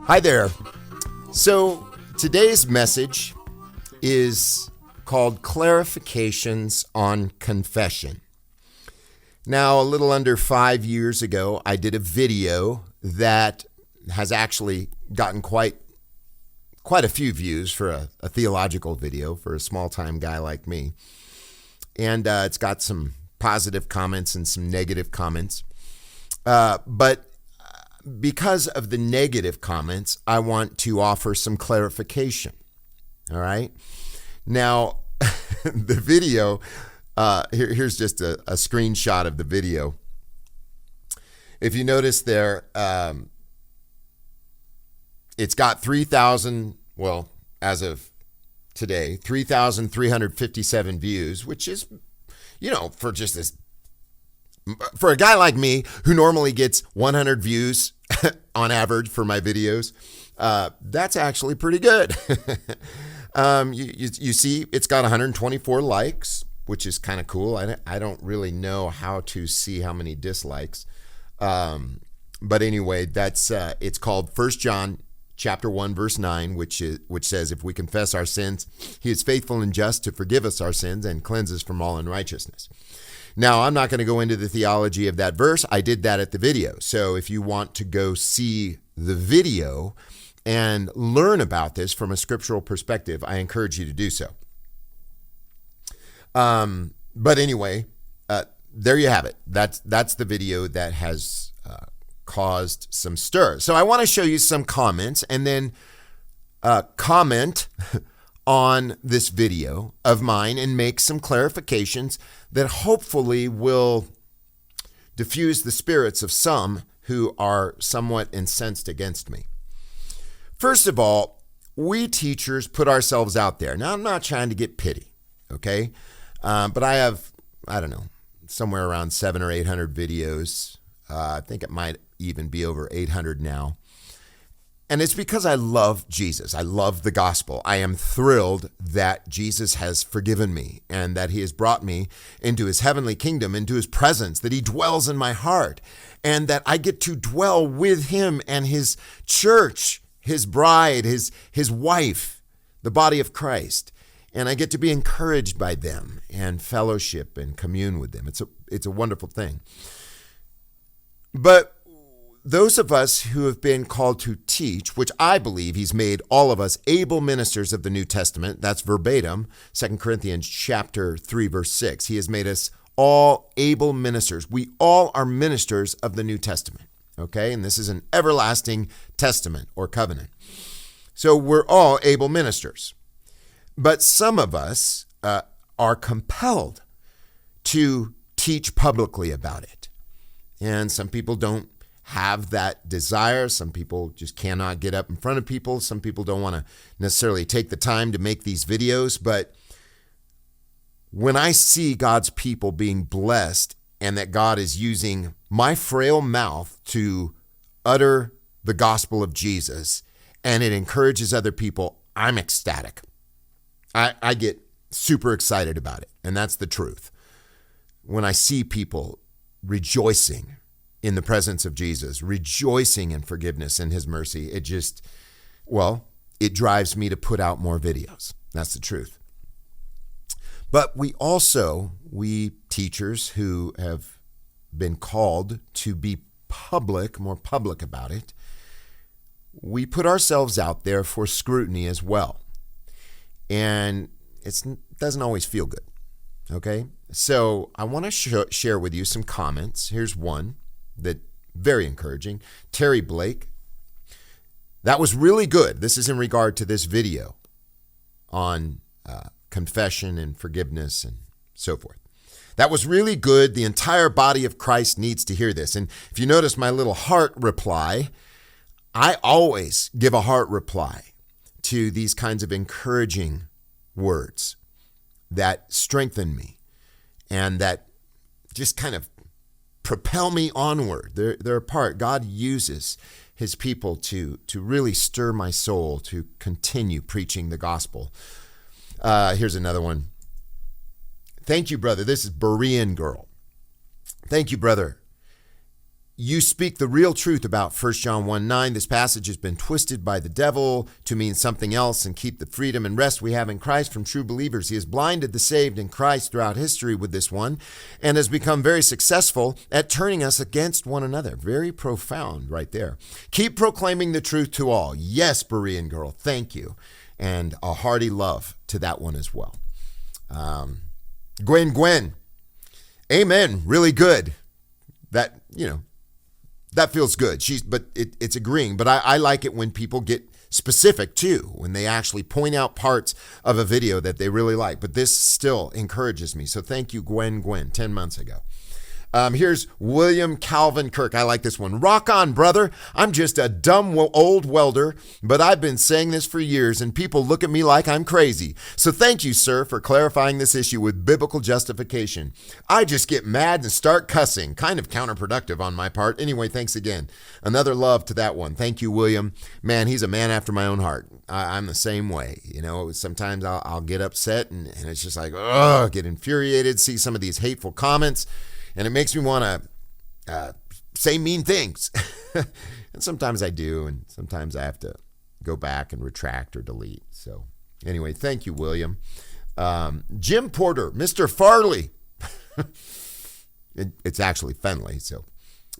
Hi there. So today's message is called Clarifications on Confession. Now, a little under 5 years ago, I did a video that has actually gotten quite a few views for a theological video for a small-time guy like me. And it's got some positive comments and some negative comments. But because of the negative comments, I want to offer some clarification. All right. Now, the video, here's just a screenshot of the video. If you notice there, it's got 3,000, well, as of today, 3,357 views, which is, for a guy like me who normally gets 100 views on average for my videos, that's actually pretty good. You see, it's got 124 likes, which is kind of cool. I don't really know how to see how many dislikes. But anyway, that's it's called 1 John chapter 1, verse 9, which says, if we confess our sins, he is faithful and just to forgive us our sins and cleanse us from all unrighteousness. Now, I'm not going to go into the theology of that verse. I did that at the video. So if you want to go see the video and learn about this from a scriptural perspective, I encourage you to do so. But anyway, there you have it. That's the video that has caused some stir. So I want to show you some comments and then comment on this video of mine and make some clarifications that hopefully will diffuse the spirits of some who are somewhat incensed against me. First of all, we teachers put ourselves out there. Now, I'm not trying to get pity, okay? But I have, somewhere around 700 or 800 videos. I think it might even be over 800 now. And it's because I love Jesus. I love the gospel. I am thrilled that Jesus has forgiven me and that he has brought me into his heavenly kingdom, into his presence, that he dwells in my heart, and that I get to dwell with him and his church, his bride, his wife, the body of Christ. And I get to be encouraged by them and fellowship and commune with them. It's a wonderful thing. But those of us who have been called to teach, which I believe he's made all of us able ministers of the New Testament, that's verbatim, 2 Corinthians chapter 3, verse 6. He has made us all able ministers. We all are ministers of the New Testament, okay? And this is an everlasting testament or covenant. So we're all able ministers. But some of us are compelled to teach publicly about it. And some people don't have that desire. Some people just cannot get up in front of people. Some people don't want to necessarily take the time to make these videos. But when I see God's people being blessed and that God is using my frail mouth to utter the gospel of Jesus and it encourages other people, I'm ecstatic. I get super excited about it. And that's the truth. When I see people rejoicing in the presence of Jesus, rejoicing in forgiveness and his mercy, it drives me to put out more videos. That's the truth. But we teachers who have been called to be more public about it, we put ourselves out there for scrutiny as well. And it doesn't always feel good, okay? So I want to share with you some comments. Here's one that very encouraging. Terry Blake, that was really good. This is in regard to this video on confession and forgiveness and so forth. That was really good. The entire body of Christ needs to hear this. And if you notice my little heart reply, I always give a heart reply to these kinds of encouraging words that strengthen me and that just kind of propel me onward. They're a part. God uses his people to really stir my soul to continue preaching the gospel. Here's another one. Thank you, brother. This is Berean Girl. Thank you, brother. You speak the real truth about 1 John 1:9. This passage has been twisted by the devil to mean something else and keep the freedom and rest we have in Christ from true believers. He has blinded the saved in Christ throughout history with this one and has become very successful at turning us against one another. Very profound right there. Keep proclaiming the truth to all. Yes, Berean girl, thank you. And a hearty love to that one as well. Gwen, amen, really good. That, that feels good. It's agreeing. But I like it when people get specific too, when they actually point out parts of a video that they really like. But this still encourages me. So thank you, Gwen, 10 months ago. Here's William Calvin Kirk. I like this one. Rock on, brother. I'm just a dumb old welder, but I've been saying this for years and people look at me like I'm crazy. So thank you, sir, for clarifying this issue with biblical justification. I just get mad and start cussing. Kind of counterproductive on my part. Anyway, thanks again. Another love to that one. Thank you, William. Man, he's a man after my own heart. I'm the same way. Sometimes I'll get upset and it's just like, get infuriated, see some of these hateful comments. And it makes me want to say mean things. And sometimes I do, and sometimes I have to go back and retract or delete. So anyway, thank you, William. Jim Porter, Mr. Farley. It's actually Fenley, so.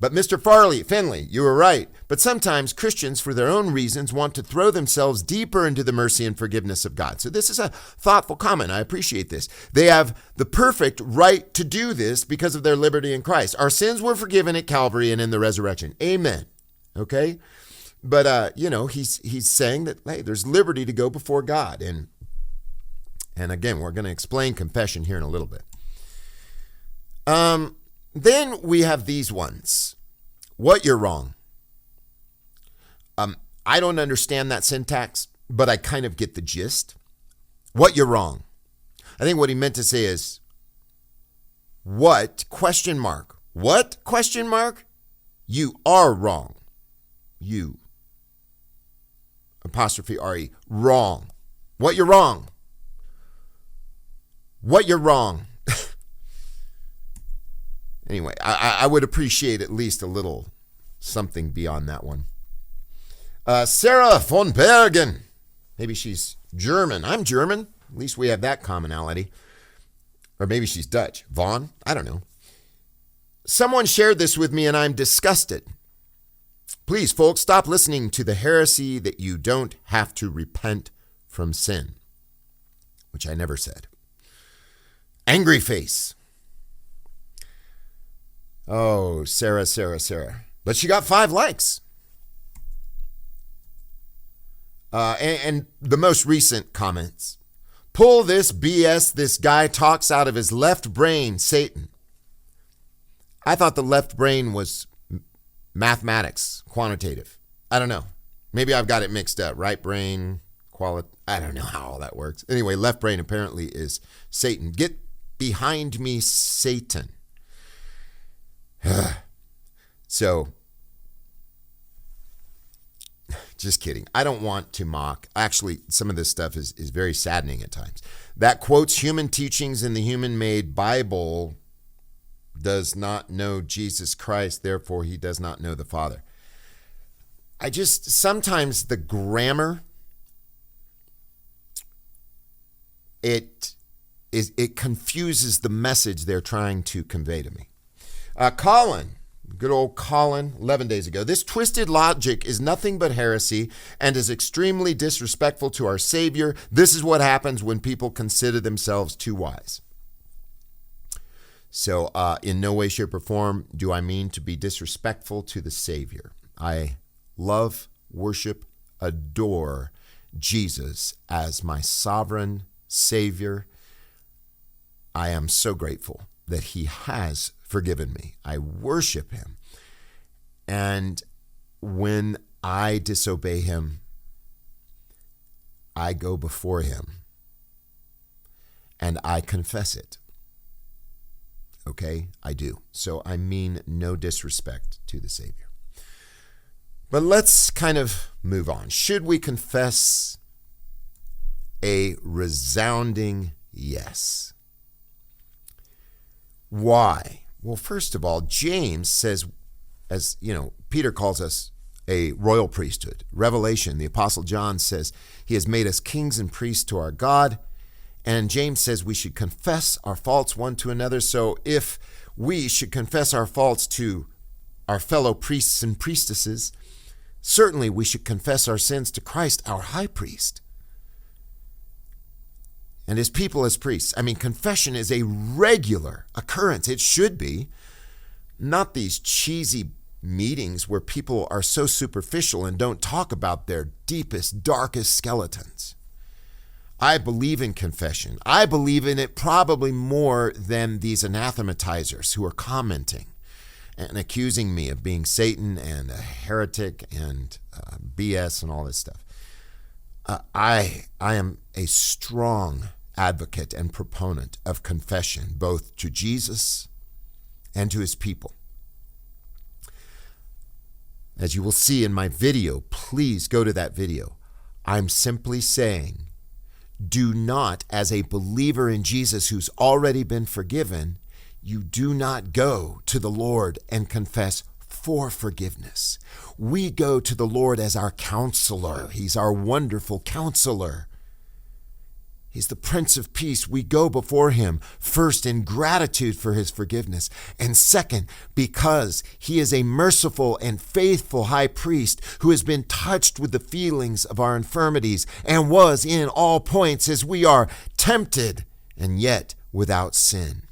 But Mr. Finley, you were right. But sometimes Christians, for their own reasons, want to throw themselves deeper into the mercy and forgiveness of God. So this is a thoughtful comment. I appreciate this. They have the perfect right to do this because of their liberty in Christ. Our sins were forgiven at Calvary and in the resurrection. Amen. Okay? But, he's saying that, hey, there's liberty to go before God. And again, we're going to explain confession here in a little bit. Then we have these ones. What you're wrong. I don't understand that syntax, but I kind of get the gist. What you're wrong. I think what he meant to say is, what, question mark. What, question mark? You are wrong. You, apostrophe R-E, wrong. What you're wrong. What you're wrong. Anyway, I would appreciate at least a little something beyond that one. Sarah von Bergen. Maybe she's German. I'm German. At least we have that commonality. Or maybe she's Dutch. Von? I don't know. Someone shared this with me and I'm disgusted. Please, folks, stop listening to the heresy that you don't have to repent from sin. Which I never said. Angry face. Oh, Sarah. But she got 5 likes. And the most recent comments. Pull this BS this guy talks out of his left brain, Satan. I thought the left brain was mathematics, quantitative. I don't know. Maybe I've got it mixed up. Right brain, I don't know how all that works. Anyway, left brain apparently is Satan. Get behind me, Satan. So, just kidding. I don't want to mock. Actually, some of this stuff is very saddening at times. That quotes human teachings in the human-made Bible does not know Jesus Christ, therefore he does not know the Father. Sometimes the grammar, it confuses the message they're trying to convey to me. Colin, good old Colin, 11 days ago. This twisted logic is nothing but heresy and is extremely disrespectful to our Savior. This is what happens when people consider themselves too wise. So in no way, shape, or form do I mean to be disrespectful to the Savior. I love, worship, adore Jesus as my sovereign Savior. I am so grateful that he has forgiven me. I worship him. And when I disobey him, I go before him and I confess it. Okay, I do. So I mean no disrespect to the Savior. But let's kind of move on. Should we confess? A resounding yes. Why? Well, first of all, James says as you know, Peter calls us a royal priesthood. Revelation, the Apostle John says he has made us kings and priests to our God. And James says we should confess our faults one to another. So if we should confess our faults to our fellow priests and priestesses, certainly we should confess our sins to Christ, our high priest. And his people as priests. I mean, confession is a regular occurrence. It should be. Not these cheesy meetings where people are so superficial and don't talk about their deepest, darkest skeletons. I believe in confession. I believe in it probably more than these anathematizers who are commenting and accusing me of being Satan and a heretic and BS and all this stuff. I am a strong advocate and proponent of confession, both to Jesus and to his people. As you will see in my video, please go to that video. I'm simply saying, do not, as a believer in Jesus who's already been forgiven, you do not go to the Lord and confess for forgiveness. We go to the Lord as our counselor. He's our wonderful counselor. He's the Prince of Peace. We go before him, first in gratitude for his forgiveness, and second, because he is a merciful and faithful high priest who has been touched with the feelings of our infirmities and was in all points as we are, tempted and yet without sin.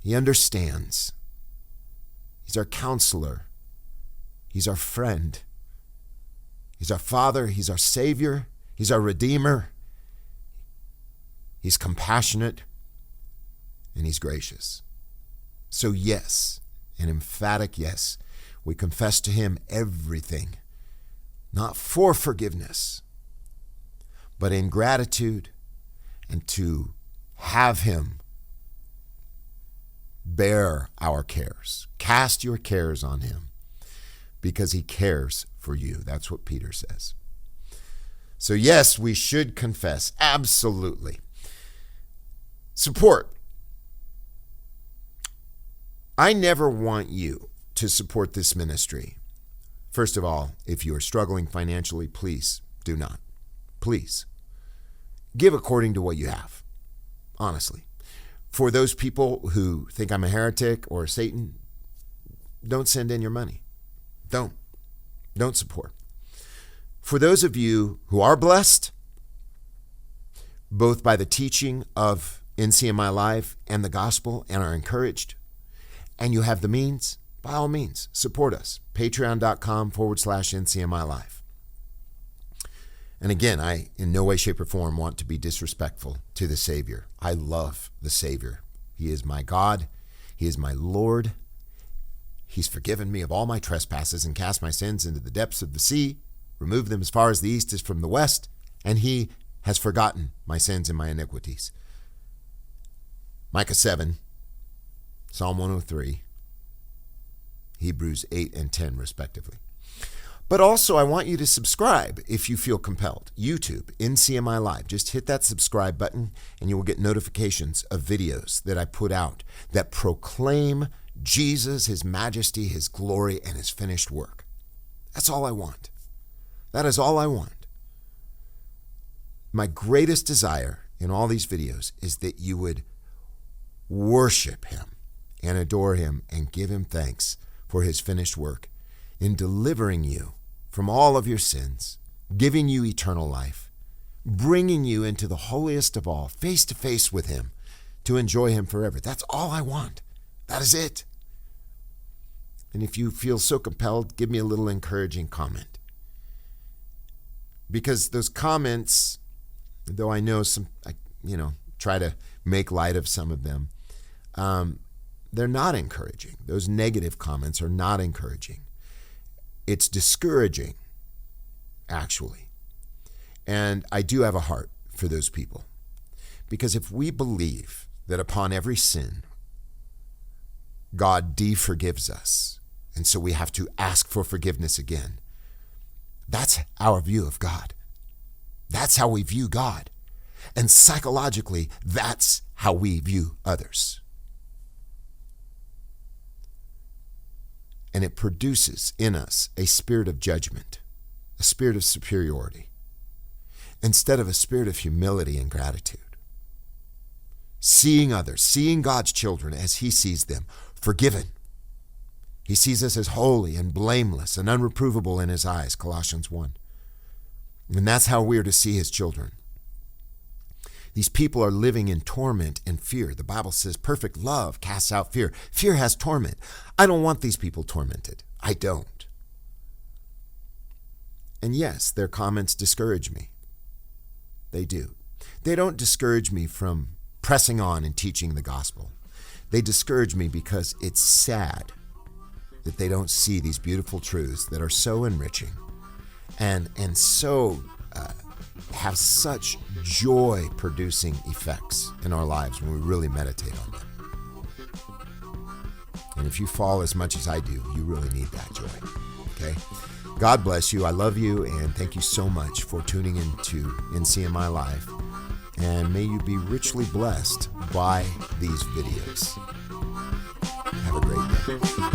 He understands. He's our counselor. He's our friend. He's our Father. He's our Savior. He's our Redeemer. He's compassionate, and he's gracious. So yes, an emphatic yes, we confess to him everything, not for forgiveness, but in gratitude and to have him bear our cares. Cast your cares on him because he cares for you. That's what Peter says. So yes, we should confess. Absolutely. Support. I never want you to support this ministry. First of all, if you are struggling financially, please do not. Please. Give according to what you have. Honestly. For those people who think I'm a heretic or a Satan, don't send in your money. Don't support. For those of you who are blessed, both by the teaching of NCMI Live and the gospel, and are encouraged, and you have the means, by all means, support us. Patreon.com/NCMI Live. And again, I in no way, shape, or form want to be disrespectful to the Savior. I love the Savior. He is my God. He is my Lord. He's forgiven me of all my trespasses and cast my sins into the depths of the sea, removed them as far as the east is from the west, and he has forgotten my sins and my iniquities. Micah 7, Psalm 103, Hebrews 8 and 10, respectively. But also, I want you to subscribe if you feel compelled. YouTube, NCMI Live. Just hit that subscribe button and you will get notifications of videos that I put out that proclaim Jesus, his majesty, his glory, and his finished work. That's all I want. That is all I want. My greatest desire in all these videos is that you would worship him and adore him and give him thanks for his finished work in delivering you from all of your sins, giving you eternal life, bringing you into the holiest of all, face to face with him, to enjoy him forever. That's all I want. That is it. And if you feel so compelled, give me a little encouraging comment. Because those comments, though I know some, try to make light of some of them, they're not encouraging. Those negative comments are not encouraging. It's discouraging, actually. And I do have a heart for those people. Because if we believe that upon every sin, God de-forgives us, and so we have to ask for forgiveness again, that's our view of God. That's how we view God. And psychologically, that's how we view others. and it produces in us a spirit of judgment, a spirit of superiority, instead of a spirit of humility and gratitude. Seeing others, seeing God's children as he sees them, forgiven. He sees us as holy and blameless and unreprovable in his eyes, Colossians 1. And that's how we're to see his children. These people are living in torment and fear. The Bible says perfect love casts out fear. Fear has torment. I don't want these people tormented. I don't. And yes, their comments discourage me. They do. They don't discourage me from pressing on and teaching the gospel. They discourage me because it's sad that they don't see these beautiful truths that are so enriching and so have such joy-producing effects in our lives when we really meditate on them. And if you fall as much as I do, you really need that joy, okay? God bless you. I love you, and thank you so much for tuning into NCMI Live. And may you be richly blessed by these videos. Have a great day.